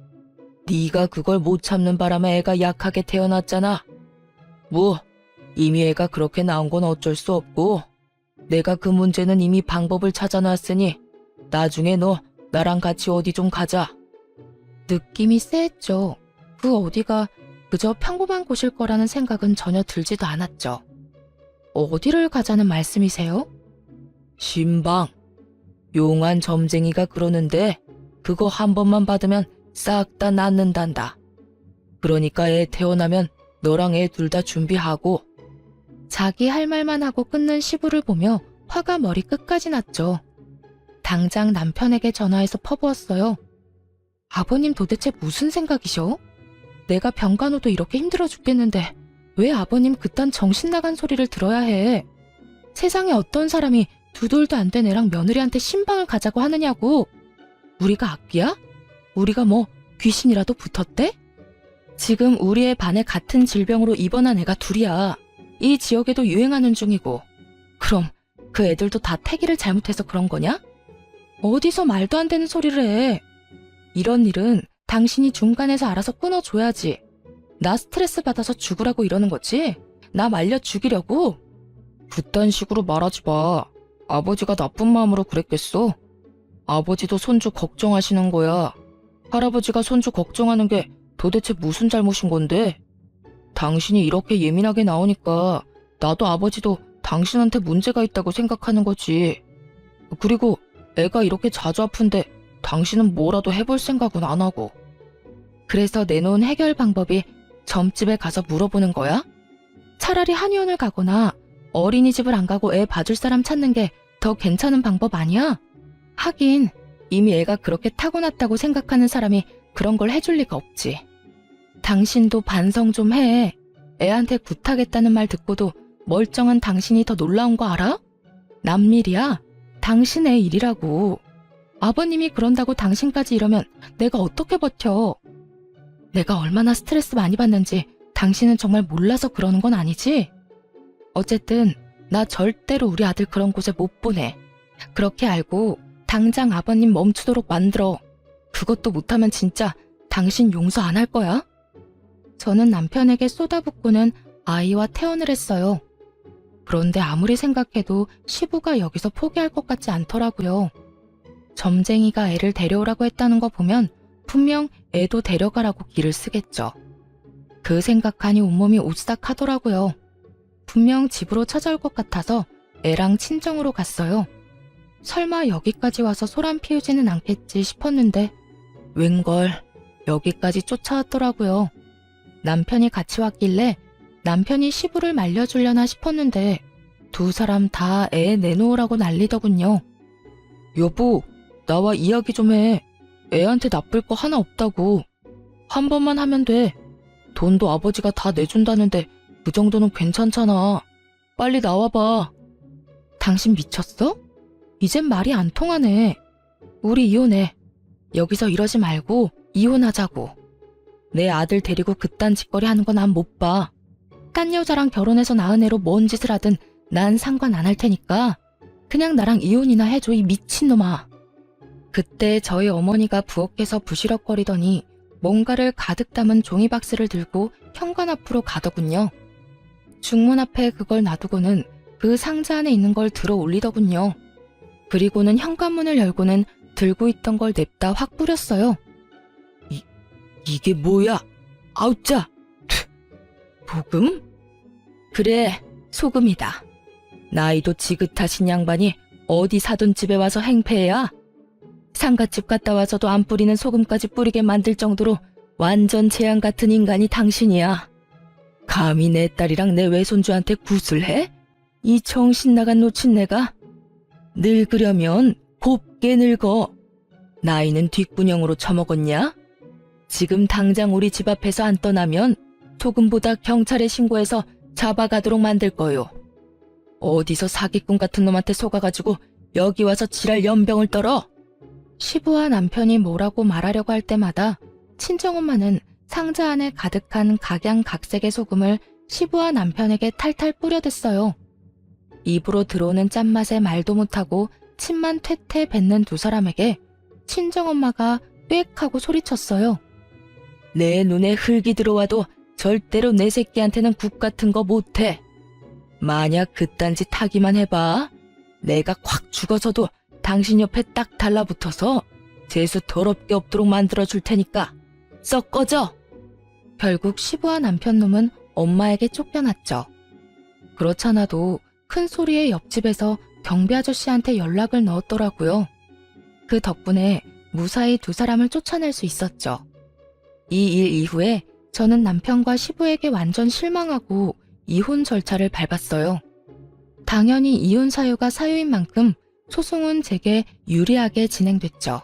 네가 그걸 못 참는 바람에 애가 약하게 태어났잖아. 뭐 이미 애가 그렇게 나온 건 어쩔 수 없고 내가 그 문제는 이미 방법을 찾아놨으니 나중에 너 나랑 같이 어디 좀 가자. 느낌이 쎄했죠. 그 어디가 그저 평범한 곳일 거라는 생각은 전혀 들지도 않았죠. 어디를 가자는 말씀이세요? 신방. 용한 점쟁이가 그러는데 그거 한 번만 받으면 싹 다 낫는단다. 그러니까 애 태어나면 너랑 애 둘 다 준비하고. 자기 할 말만 하고 끊는 시부를 보며 화가 머리 끝까지 났죠. 당장 남편에게 전화해서 퍼부었어요. 아버님 도대체 무슨 생각이셔? 내가 병간호도 이렇게 힘들어 죽겠는데 왜 아버님 그딴 정신 나간 소리를 들어야 해? 세상에 어떤 사람이 두 돌도 안 된 애랑 며느리한테 신방을 가자고 하느냐고. 우리가 악귀야? 우리가 뭐 귀신이라도 붙었대? 지금 우리 애 반에 같은 질병으로 입원한 애가 둘이야. 이 지역에도 유행하는 중이고. 그럼 그 애들도 다 태기를 잘못해서 그런 거냐? 어디서 말도 안 되는 소리를 해. 이런 일은 당신이 중간에서 알아서 끊어줘야지. 나 스트레스 받아서 죽으라고 이러는 거지? 나 말려 죽이려고? 그딴 식으로 말하지 마. 아버지가 나쁜 마음으로 그랬겠어? 아버지도 손주 걱정하시는 거야. 할아버지가 손주 걱정하는 게 도대체 무슨 잘못인 건데? 당신이 이렇게 예민하게 나오니까 나도 아버지도 당신한테 문제가 있다고 생각하는 거지. 그리고 애가 이렇게 자주 아픈데 당신은 뭐라도 해볼 생각은 안 하고. 그래서 내놓은 해결 방법이 점집에 가서 물어보는 거야? 차라리 한의원을 가거나 어린이집을 안 가고 애 봐줄 사람 찾는 게 더 괜찮은 방법 아니야? 하긴 이미 애가 그렇게 타고났다고 생각하는 사람이 그런 걸 해줄 리가 없지. 당신도 반성 좀 해. 애한테 굿하겠다는 말 듣고도 멀쩡한 당신이 더 놀라운 거 알아? 남일이야. 당신의 일이라고. 아버님이 그런다고 당신까지 이러면 내가 어떻게 버텨? 내가 얼마나 스트레스 많이 받는지 당신은 정말 몰라서 그러는 건 아니지? 어쨌든 나 절대로 우리 아들 그런 곳에 못 보내. 그렇게 알고 당장 아버님 멈추도록 만들어. 그것도 못하면 진짜 당신 용서 안 할 거야? 저는 남편에게 쏟아붓고는 아이와 퇴원을 했어요. 그런데 아무리 생각해도 시부가 여기서 포기할 것 같지 않더라고요. 점쟁이가 애를 데려오라고 했다는 거 보면 분명 애도 데려가라고 기를 쓰겠죠. 그 생각하니 온몸이 오싹하더라고요. 분명 집으로 찾아올 것 같아서 애랑 친정으로 갔어요. 설마 여기까지 와서 소란 피우지는 않겠지 싶었는데 웬걸 여기까지 쫓아왔더라고요. 남편이 같이 왔길래 남편이 시부를 말려주려나 싶었는데 두 사람 다 애 내놓으라고 난리더군요. 여보, 나와 이야기 좀 해. 애한테 나쁠 거 하나 없다고. 한 번만 하면 돼. 돈도 아버지가 다 내준다는데 그 정도는 괜찮잖아. 빨리 나와봐. 당신 미쳤어? 이젠 말이 안 통하네. 우리 이혼해. 여기서 이러지 말고 이혼하자고. 내 아들 데리고 그딴 짓거리 하는 거 난 못 봐. 딴 여자랑 결혼해서 낳은 애로 뭔 짓을 하든 난 상관 안 할 테니까 그냥 나랑 이혼이나 해줘, 이 미친놈아. 그때 저희 어머니가 부엌에서 부시럭거리더니 뭔가를 가득 담은 종이박스를 들고 현관 앞으로 가더군요. 중문 앞에 그걸 놔두고는 그 상자 안에 있는 걸 들어 올리더군요. 그리고는 현관문을 열고는 들고 있던 걸 냅다 확 뿌렸어요. 이게 뭐야? 아우짜! 소금? 그래, 소금이다. 나이도 지긋하신 양반이 어디 사돈 집에 와서 행패야? 상갓집 갔다 와서도 안 뿌리는 소금까지 뿌리게 만들 정도로 완전 재앙 같은 인간이 당신이야. 감히 내 딸이랑 내 외손주한테 굿을 해? 이 정신 나간 노친네가? 늙으려면 곱게 늙어. 나이는 뒷구녕으로 처먹었냐? 지금 당장 우리 집 앞에서 안 떠나면 소금보다 경찰에 신고해서 잡아가도록 만들 거요. 어디서 사기꾼 같은 놈한테 속아가지고 여기 와서 지랄 연병을 떨어? 시부와 남편이 뭐라고 말하려고 할 때마다 친정엄마는 상자 안에 가득한 각양각색의 소금을 시부와 남편에게 탈탈 뿌려댔어요. 입으로 들어오는 짠맛에 말도 못하고 침만 퇴퇴 뱉는 두 사람에게 친정엄마가 꽥 하고 소리쳤어요. 내 눈에 흙이 들어와도 절대로 내 새끼한테는 국 같은 거 못해. 만약 그딴 짓 하기만 해봐. 내가 콱 죽어서도 당신 옆에 딱 달라붙어서 재수 더럽게 없도록 만들어줄 테니까 썩 꺼져! 결국 시부와 남편놈은 엄마에게 쫓겨났죠. 그렇잖아도 큰 소리에 옆집에서 경비 아저씨한테 연락을 넣었더라고요. 그 덕분에 무사히 두 사람을 쫓아낼 수 있었죠. 이 일 이후에 저는 남편과 시부에게 완전 실망하고 이혼 절차를 밟았어요. 당연히 이혼 사유가 사유인 만큼 소송은 제게 유리하게 진행됐죠.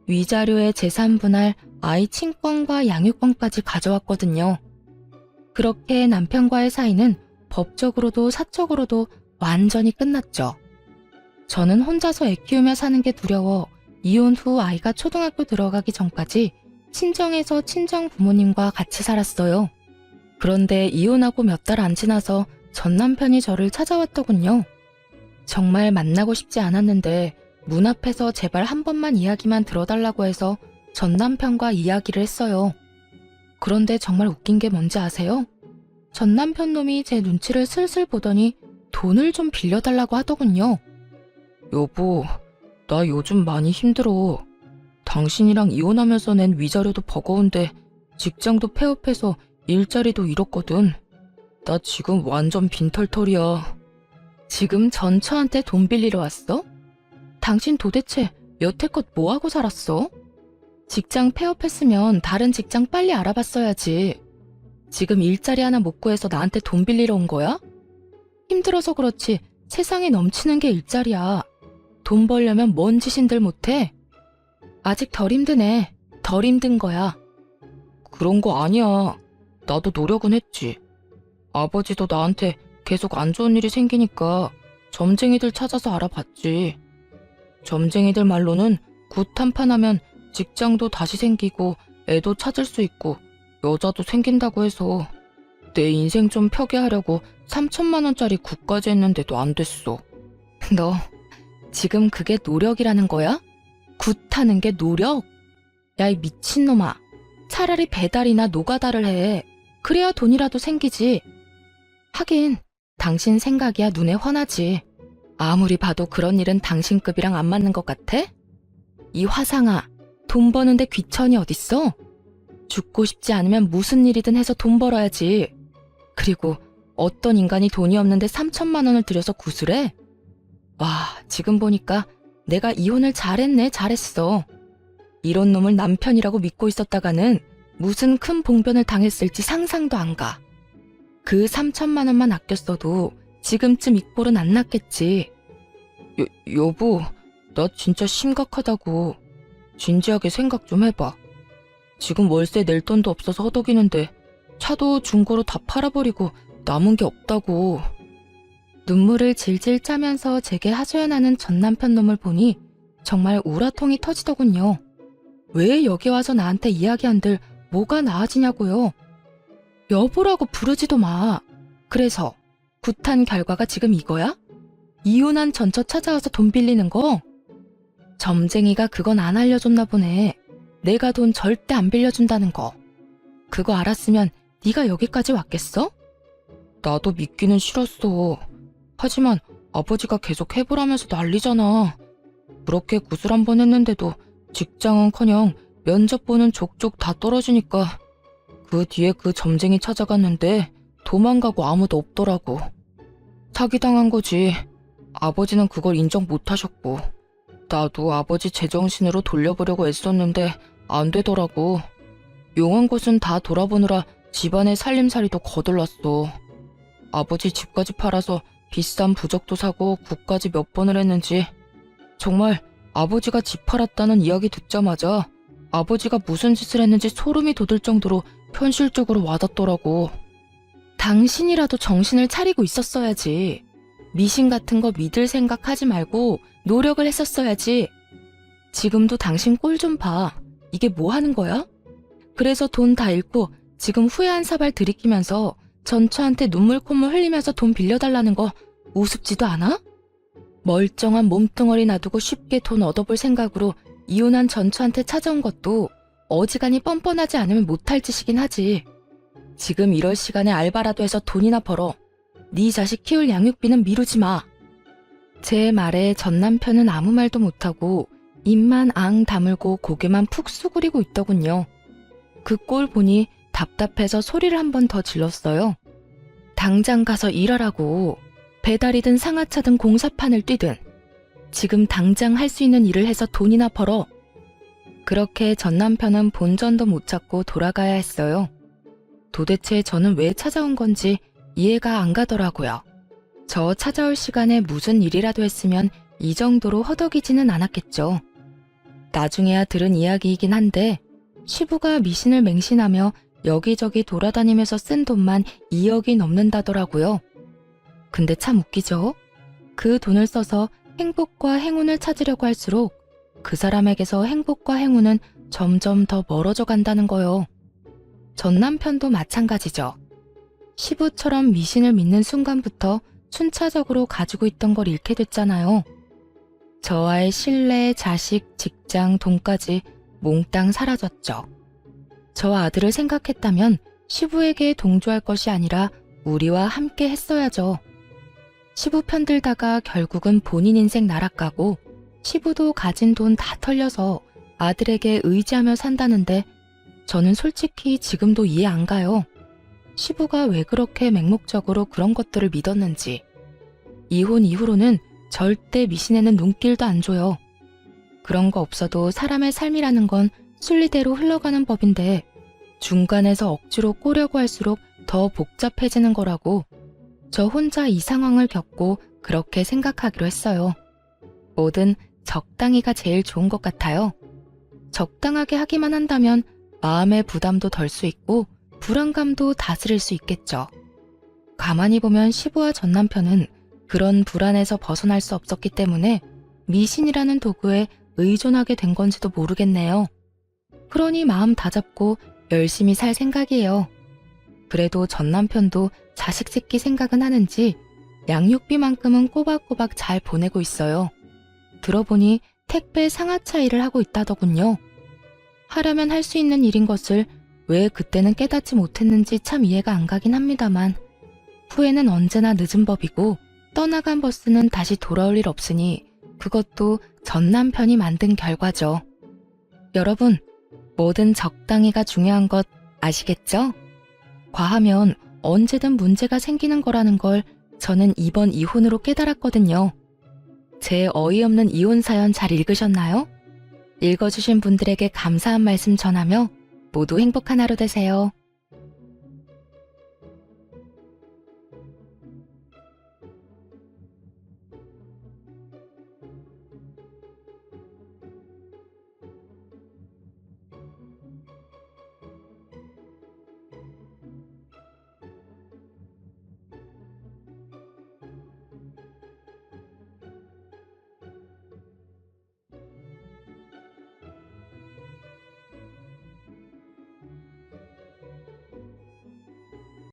위자료의 재산 분할, 아이 친권과 양육권까지 가져왔거든요. 그렇게 남편과의 사이는 법적으로도 사적으로도 완전히 끝났죠. 저는 혼자서 애 키우며 사는 게 두려워 이혼 후 아이가 초등학교 들어가기 전까지 친정에서 친정 부모님과 같이 살았어요. 그런데 이혼하고 몇 달 안 지나서 전 남편이 저를 찾아왔더군요. 정말 만나고 싶지 않았는데 문 앞에서 제발 한 번만 이야기만 들어달라고 해서 전 남편과 이야기를 했어요. 그런데 정말 웃긴 게 뭔지 아세요? 전 남편 놈이 제 눈치를 슬슬 보더니 돈을 좀 빌려달라고 하더군요. 여보, 나 요즘 많이 힘들어. 당신이랑 이혼하면서 낸 위자료도 버거운데 직장도 폐업해서 일자리도 잃었거든. 나 지금 완전 빈털털이야. 지금 전처한테 돈 빌리러 왔어? 당신 도대체 여태껏 뭐하고 살았어? 직장 폐업했으면 다른 직장 빨리 알아봤어야지. 지금 일자리 하나 못 구해서 나한테 돈 빌리러 온 거야? 힘들어서 그렇지 세상에 넘치는 게 일자리야. 돈 벌려면 뭔 짓인들 못해? 아직 덜 힘드네. 덜 힘든 거야. 그런 거 아니야. 나도 노력은 했지. 아버지도 나한테 계속 안 좋은 일이 생기니까 점쟁이들 찾아서 알아봤지. 점쟁이들 말로는 굿 한판하면 직장도 다시 생기고 애도 찾을 수 있고 여자도 생긴다고 해서 내 인생 좀 펴게 하려고 3천만 원짜리 굿까지 했는데도 안 됐어. 너 지금 그게 노력이라는 거야? 굿하는 게 노력? 야, 이 미친놈아. 차라리 배달이나 노가다를 해. 그래야 돈이라도 생기지. 하긴 당신 생각이야 눈에 훤하지. 아무리 봐도 그런 일은 당신급이랑 안 맞는 것 같아? 이 화상아, 돈 버는데 귀천이 어딨어? 죽고 싶지 않으면 무슨 일이든 해서 돈 벌어야지. 그리고 어떤 인간이 돈이 없는데 3천만 원을 들여서 구슬해? 와, 지금 보니까 내가 이혼을 잘했어. 이런 놈을 남편이라고 믿고 있었다가는 무슨 큰 봉변을 당했을지 상상도 안 가. 그 3천만 원만 아꼈어도 지금쯤 이 꼴은 안 났겠지. 여보, 나 진짜 심각하다고. 진지하게 생각 좀 해봐. 지금 월세 낼 돈도 없어서 허덕이는데 차도 중고로 다 팔아버리고 남은 게 없다고. 눈물을 질질 짜면서 제게 하소연하는 전 남편 놈을 보니 정말 우라통이 터지더군요. 왜 여기 와서 나한테 이야기한들 뭐가 나아지냐고요. 여보라고 부르지도 마. 그래서 굿한 결과가 지금 이거야? 이혼한 전처 찾아와서 돈 빌리는 거? 점쟁이가 그건 안 알려줬나 보네. 내가 돈 절대 안 빌려준다는 거. 그거 알았으면 네가 여기까지 왔겠어? 나도 믿기는 싫었어. 하지만 아버지가 계속 해보라면서 난리잖아. 그렇게 구슬 한 번 했는데도 직장은커녕 면접 보는 족족 다 떨어지니까 그 뒤에 그 점쟁이 찾아갔는데 도망가고 아무도 없더라고. 사기당한 거지. 아버지는 그걸 인정 못하셨고 나도 아버지 제정신으로 돌려보려고 애썼는데 안 되더라고. 용한 곳은 다 돌아보느라 집안의 살림살이도 거들났어. 아버지 집까지 팔아서 비싼 부적도 사고 굿까지 몇 번을 했는지 정말 아버지가 집 팔았다는 이야기 듣자마자 아버지가 무슨 짓을 했는지 소름이 돋을 정도로 현실적으로 와닿더라고. 당신이라도 정신을 차리고 있었어야지. 미신 같은 거 믿을 생각하지 말고 노력을 했었어야지. 지금도 당신 꼴 좀 봐. 이게 뭐 하는 거야? 그래서 돈 다 잃고 지금 후회한 사발 들이키면서 전처한테 눈물 콧물 흘리면서 돈 빌려달라는 거 우습지도 않아? 멀쩡한 몸뚱어리 놔두고 쉽게 돈 얻어볼 생각으로 이혼한 전처한테 찾아온 것도 어지간히 뻔뻔하지 않으면 못할 짓이긴 하지. 지금 이럴 시간에 알바라도 해서 돈이나 벌어. 네 자식 키울 양육비는 미루지 마. 제 말에 전 남편은 아무 말도 못하고 입만 앙 다물고 고개만 푹 수그리고 있더군요. 그 꼴 보니 답답해서 소리를 한 번 더 질렀어요. 당장 가서 일하라고. 배달이든 상하차든 공사판을 뛰든 지금 당장 할 수 있는 일을 해서 돈이나 벌어. 그렇게 전 남편은 본전도 못 찾고 돌아가야 했어요. 도대체 저는 왜 찾아온 건지 이해가 안 가더라고요. 저 찾아올 시간에 무슨 일이라도 했으면 이 정도로 허덕이지는 않았겠죠. 나중에야 들은 이야기이긴 한데 시부가 미신을 맹신하며 여기저기 돌아다니면서 쓴 돈만 2억이 넘는다더라고요. 근데 참 웃기죠? 그 돈을 써서 행복과 행운을 찾으려고 할수록 그 사람에게서 행복과 행운은 점점 더 멀어져 간다는 거요. 전 남편도 마찬가지죠. 시부처럼 미신을 믿는 순간부터 순차적으로 가지고 있던 걸 잃게 됐잖아요. 저와의 신뢰, 자식, 직장, 돈까지 몽땅 사라졌죠. 저 아들을 생각했다면 시부에게 동조할 것이 아니라 우리와 함께 했어야죠. 시부 편들다가 결국은 본인 인생 날아가고 시부도 가진 돈 다 털려서 아들에게 의지하며 산다는데 저는 솔직히 지금도 이해 안 가요. 시부가 왜 그렇게 맹목적으로 그런 것들을 믿었는지. 이혼 이후로는 절대 미신에는 눈길도 안 줘요. 그런 거 없어도 사람의 삶이라는 건 순리대로 흘러가는 법인데 중간에서 억지로 꼬려고 할수록 더 복잡해지는 거라고 저 혼자 이 상황을 겪고 그렇게 생각하기로 했어요. 뭐든 적당히가 제일 좋은 것 같아요. 적당하게 하기만 한다면 마음의 부담도 덜 수 있고 불안감도 다스릴 수 있겠죠. 가만히 보면 시부와 전 남편은 그런 불안에서 벗어날 수 없었기 때문에 미신이라는 도구에 의존하게 된 건지도 모르겠네요. 그러니 마음 다잡고 열심히 살 생각이에요. 그래도 전 남편도 자식 새끼 생각은 하는지 양육비만큼은 꼬박꼬박 잘 보내고 있어요. 들어보니 택배 상하차 일을 하고 있다더군요. 하려면 할 수 있는 일인 것을 왜 그때는 깨닫지 못했는지 참 이해가 안 가긴 합니다만 후회는 언제나 늦은 법이고 떠나간 버스는 다시 돌아올 일 없으니 그것도 전 남편이 만든 결과죠. 여러분, 뭐든 적당히가 중요한 것 아시겠죠? 과하면 언제든 문제가 생기는 거라는 걸 저는 이번 이혼으로 깨달았거든요. 제 어이없는 이혼 사연 잘 읽으셨나요? 읽어주신 분들에게 감사한 말씀 전하며 모두 행복한 하루 되세요.